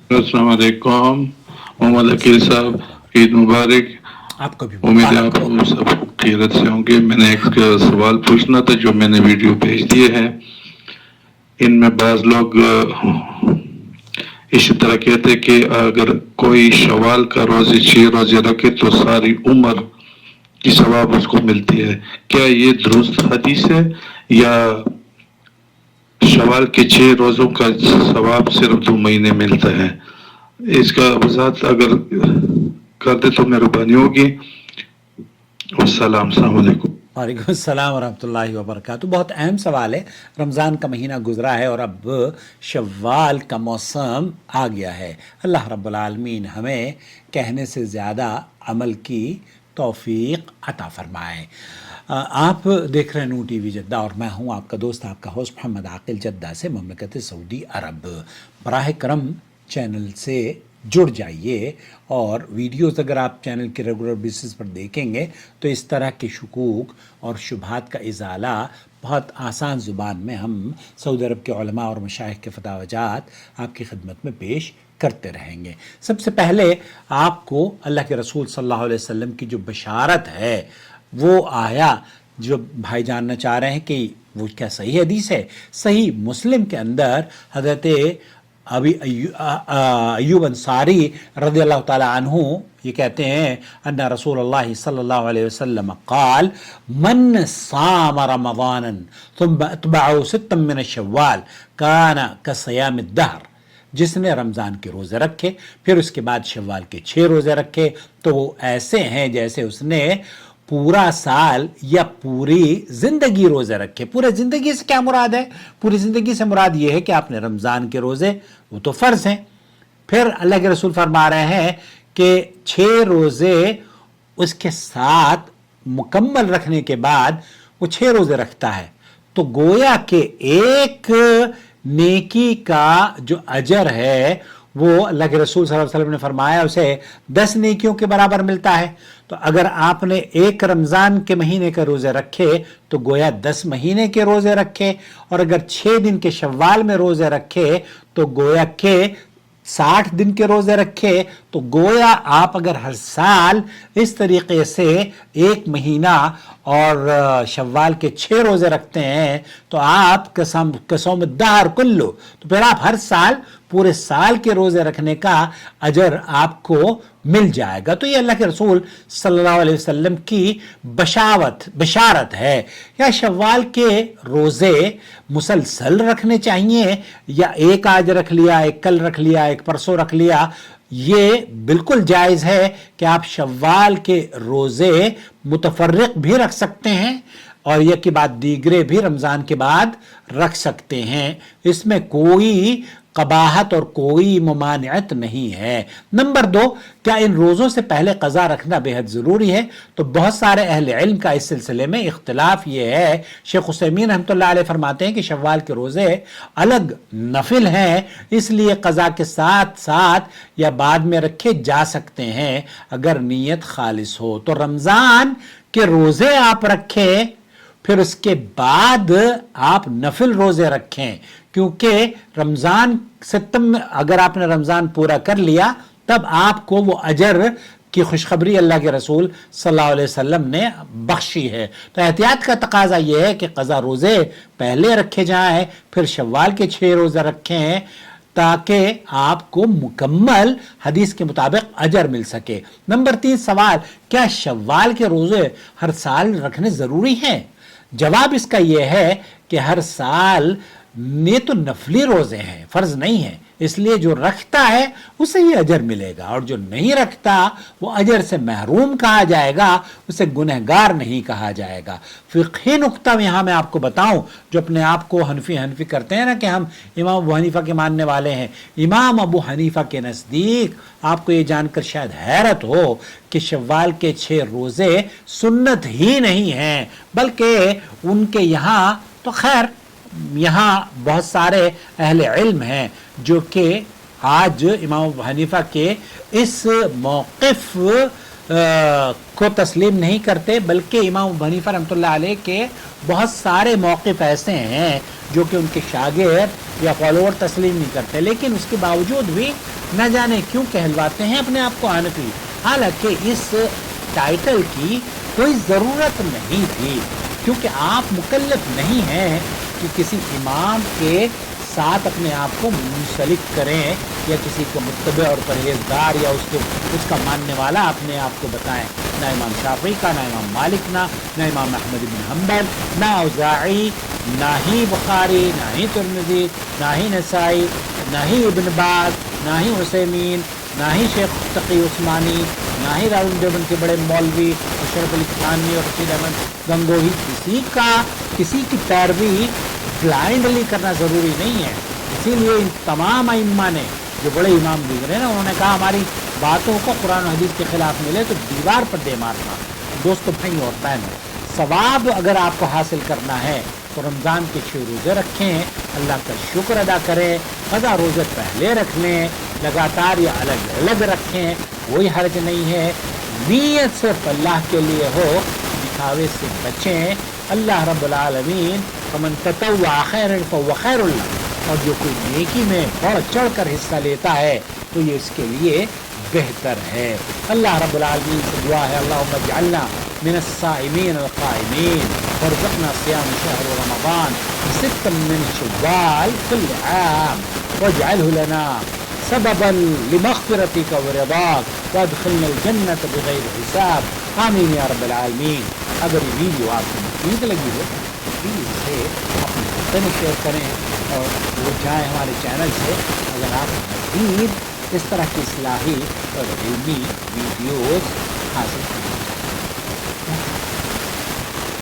السلام علیکم محمد عقیل صاحب، عید مبارک. آپ کو بھی امید ہے مبارک آپ ہو. سب خیریت سے ہوں گے. میں نے ایک سوال پوچھنا تھا جو میں نے ویڈیو بھیج دیے ہیں. ان میں بعض لوگ اسی طرح کہتے کہ اگر کوئی شوال کا روزے 6 روزے رکھے تو ساری عمر کی ثواب اس کو ملتی ہے. کیا یہ درست حدیث ہے یا شوال کے 6 روزوں کا ثواب صرف 2 مہینے ملتا ہے؟ اس کا وضاحت اگر کر دے تو مہربانی ہوگی. السلام علیکم. وعلیکم السلام ورحمۃ اللہ وبرکاتہ. بہت اہم سوال ہے. رمضان کا مہینہ گزرا ہے اور اب شوال کا موسم آ گیا ہے. اللہ رب العالمین ہمیں کہنے سے زیادہ عمل کی توفیق عطا فرمائے. آپ دیکھ رہے ہیں نو ٹی وی جدہ اور میں ہوں آپ کا دوست، آپ کا ہوسٹ محمد عاقل، جدہ سے، مملکت سعودی عرب. براہ کرم چینل سے جڑ جائیے اور ویڈیوز اگر آپ چینل کے ریگولر بیسس پر دیکھیں گے تو اس طرح کے شکوک اور شبہات کا ازالہ بہت آسان زبان میں ہم سعودی عرب کے علماء اور مشائخ کے فتاوی جات آپ کی خدمت میں پیش کرتے رہیں گے. سب سے پہلے آپ کو اللہ کے رسول صلی اللہ علیہ وسلم کی جو بشارت ہے وہ آیا جو بھائی جاننا چاہ رہے ہیں کہ وہ کیا صحیح حدیث ہے. صحیح مسلم کے اندر حضرت ابھی ایوب انصاری رضی اللہ تعالی عنہ یہ کہتے ہیں ان رسول اللہ صلی اللہ علیہ وسلم قال من صام رمضانا ثم اتبعه 6 من الشوال كان كصيام الدهر. جس نے رمضان کے روزے رکھے پھر اس کے بعد شوال کے 6 روزے رکھے تو وہ ایسے ہیں جیسے اس نے پورا سال یا پوری زندگی روزے رکھے. پورے زندگی سے کیا مراد ہے؟ پوری زندگی سے مراد یہ ہے کہ آپ نے رمضان کے روزے وہ تو فرض ہیں، پھر اللہ کے رسول فرما رہے ہیں کہ 6 روزے اس کے ساتھ مکمل رکھنے کے بعد وہ 6 روزے رکھتا ہے تو گویا کہ ایک نیکی کا جو اجر ہے وہ اللہ کے رسول صلی اللہ علیہ وسلم نے فرمایا اسے 10 نیکیوں کے برابر ملتا ہے. تو اگر آپ نے ایک رمضان کے مہینے کے روزے رکھے تو گویا 10 مہینے کے روزے رکھے، اور اگر 6 دن کے شوال میں روزے رکھے تو گویا کہ 60 دن کے روزے رکھے. تو گویا آپ اگر ہر سال اس طریقے سے ایک مہینہ اور شوال کے 6 روزے رکھتے ہیں تو آپ قسم الدہر کلو، تو پھر آپ ہر سال پورے سال کے روزے رکھنے کا اجر آپ کو مل جائے گا. تو یہ اللہ کے رسول صلی اللہ علیہ وسلم کی بشارت ہے. یا شوال کے روزے مسلسل رکھنے چاہیے یا ایک آج رکھ لیا، ایک کل رکھ لیا، ایک پرسوں رکھ لیا؟ یہ بالکل جائز ہے کہ آپ شوال کے روزے متفرق بھی رکھ سکتے ہیں اور یہ کہ بعد دیگرے بھی رمضان کے بعد رکھ سکتے ہیں. اس میں کوئی قباحت اور کوئی ممانعت نہیں ہے. نمبر 2، کیا ان روزوں سے پہلے قضا رکھنا بے حد ضروری ہے؟ تو بہت سارے اہل علم کا اس سلسلے میں اختلاف یہ ہے. شیخ عثیمین رحمۃ اللہ علیہ فرماتے ہیں کہ شوال کے روزے الگ نفل ہیں، اس لیے قضا کے ساتھ ساتھ یا بعد میں رکھے جا سکتے ہیں اگر نیت خالص ہو. تو رمضان کے روزے آپ رکھیں پھر اس کے بعد آپ نفل روزے رکھیں، کیونکہ رمضان سے اگر آپ نے رمضان پورا کر لیا تب آپ کو وہ اجر کی خوشخبری اللہ کے رسول صلی اللہ علیہ وسلم نے بخشی ہے. تو احتیاط کا تقاضا یہ ہے کہ قضا روزے پہلے رکھے جائیں پھر شوال کے 6 روزے رکھیں تاکہ آپ کو مکمل حدیث کے مطابق اجر مل سکے. نمبر 3 سوال، کیا شوال کے روزے ہر سال رکھنے ضروری ہیں؟ جواب اس کا یہ ہے کہ ہر سال یہ تو نفلی روزے ہیں، فرض نہیں ہیں، اس لیے جو رکھتا ہے اسے یہ اجر ملے گا اور جو نہیں رکھتا وہ اجر سے محروم کہا جائے گا، اسے گنہگار نہیں کہا جائے گا. فقہی نقطہ یہاں میں آپ کو بتاؤں، جو اپنے آپ کو حنفی کرتے ہیں نا کہ ہم امام ابو حنیفہ کے ماننے والے ہیں. امام ابو حنیفہ کے نزدیک آپ کو یہ جان کر شاید حیرت ہو کہ شوال کے 6 روزے سنت ہی نہیں ہیں، بلکہ ان کے یہاں تو خیر یہاں بہت سارے اہل علم ہیں جو کہ آج امام ابو حنیفہ کے اس موقف کو تسلیم نہیں کرتے، بلکہ امام ابو حنیفہ رحمۃ اللہ علیہ کے بہت سارے موقف ایسے ہیں جو کہ ان کے شاگرد یا فالوور تسلیم نہیں کرتے. لیکن اس کے باوجود بھی نہ جانے کیوں کہلواتے ہیں اپنے آپ کو حنفی، حالانکہ اس ٹائٹل کی کوئی ضرورت نہیں تھی، کیونکہ آپ مکلف نہیں ہیں کہ کسی امام کے ساتھ اپنے آپ کو منسلک کریں یا کسی کو متبع اور پرہیزگار یا اس کا ماننے والا اپنے آپ کو بتائیں. نہ امام شافعی کا، نہ امام مالک، نہ امام احمد بن حنبل، نہ اوزاعی، نہ ہی بخاری، نہ ہی ترمذی، نہ ہی نسائی، نہ ہی ابن باز، نہ ہی عثیمین، نہ ہی شیخ تقی عثمانی، نہ ہی راول دیوبند کے بڑے مولوی اشرف علی تھانوی اور رشید احمد گنگوہی. کسی کی پیروی بلائنڈلی کرنا ضروری نہیں ہے. اسی لیے ان تمام ائمہ نے، جو بڑے امام گزرے نا، انہوں نے کہا ہماری باتوں کو قرآن و حدیث کے خلاف ملے تو دیوار پر دے مارنا. دوستو، بھائی اور بہنوں، ثواب اگر آپ کو حاصل کرنا ہے تو رمضان کے 6 روزے رکھیں، اللہ کا شکر ادا کریں، قضا روزے پہلے رکھ لیں، لگاتار یا الگ الگ رکھیں، کوئی حرج نہیں ہے. نیت صرف اللہ کے لیے ہو، دکھاوے سے بچیں. اللہ رب العالمین فمن تطوع خیرا فهو خیر اللہ، اور جو کوئی نیکی میں بڑھ چڑھ کر حصہ لیتا ہے تو یہ اس کے لیے بہتر ہے. اللہ رب العالمین سے دعا ہے اللہم اجعلنا من الصائمین القائمین وارزقنا صیام شہر رمضان ستا من شوال كل عام واجعله لنا سببا لمغفرتك ورضاك وادخلنا الجنة بغیر حساب. آمین یا رب العالمین. اگر یہ ویڈیو آپ کو مفید لگی ہو تو پلیز اسے اپنے خطے میں شیئر کریں اور وہ جائیں ہمارے چینل سے اگر آپ مزید اس طرح کی اصلاحی اور علمی ویڈیوز حاصل کرنا چاہیں.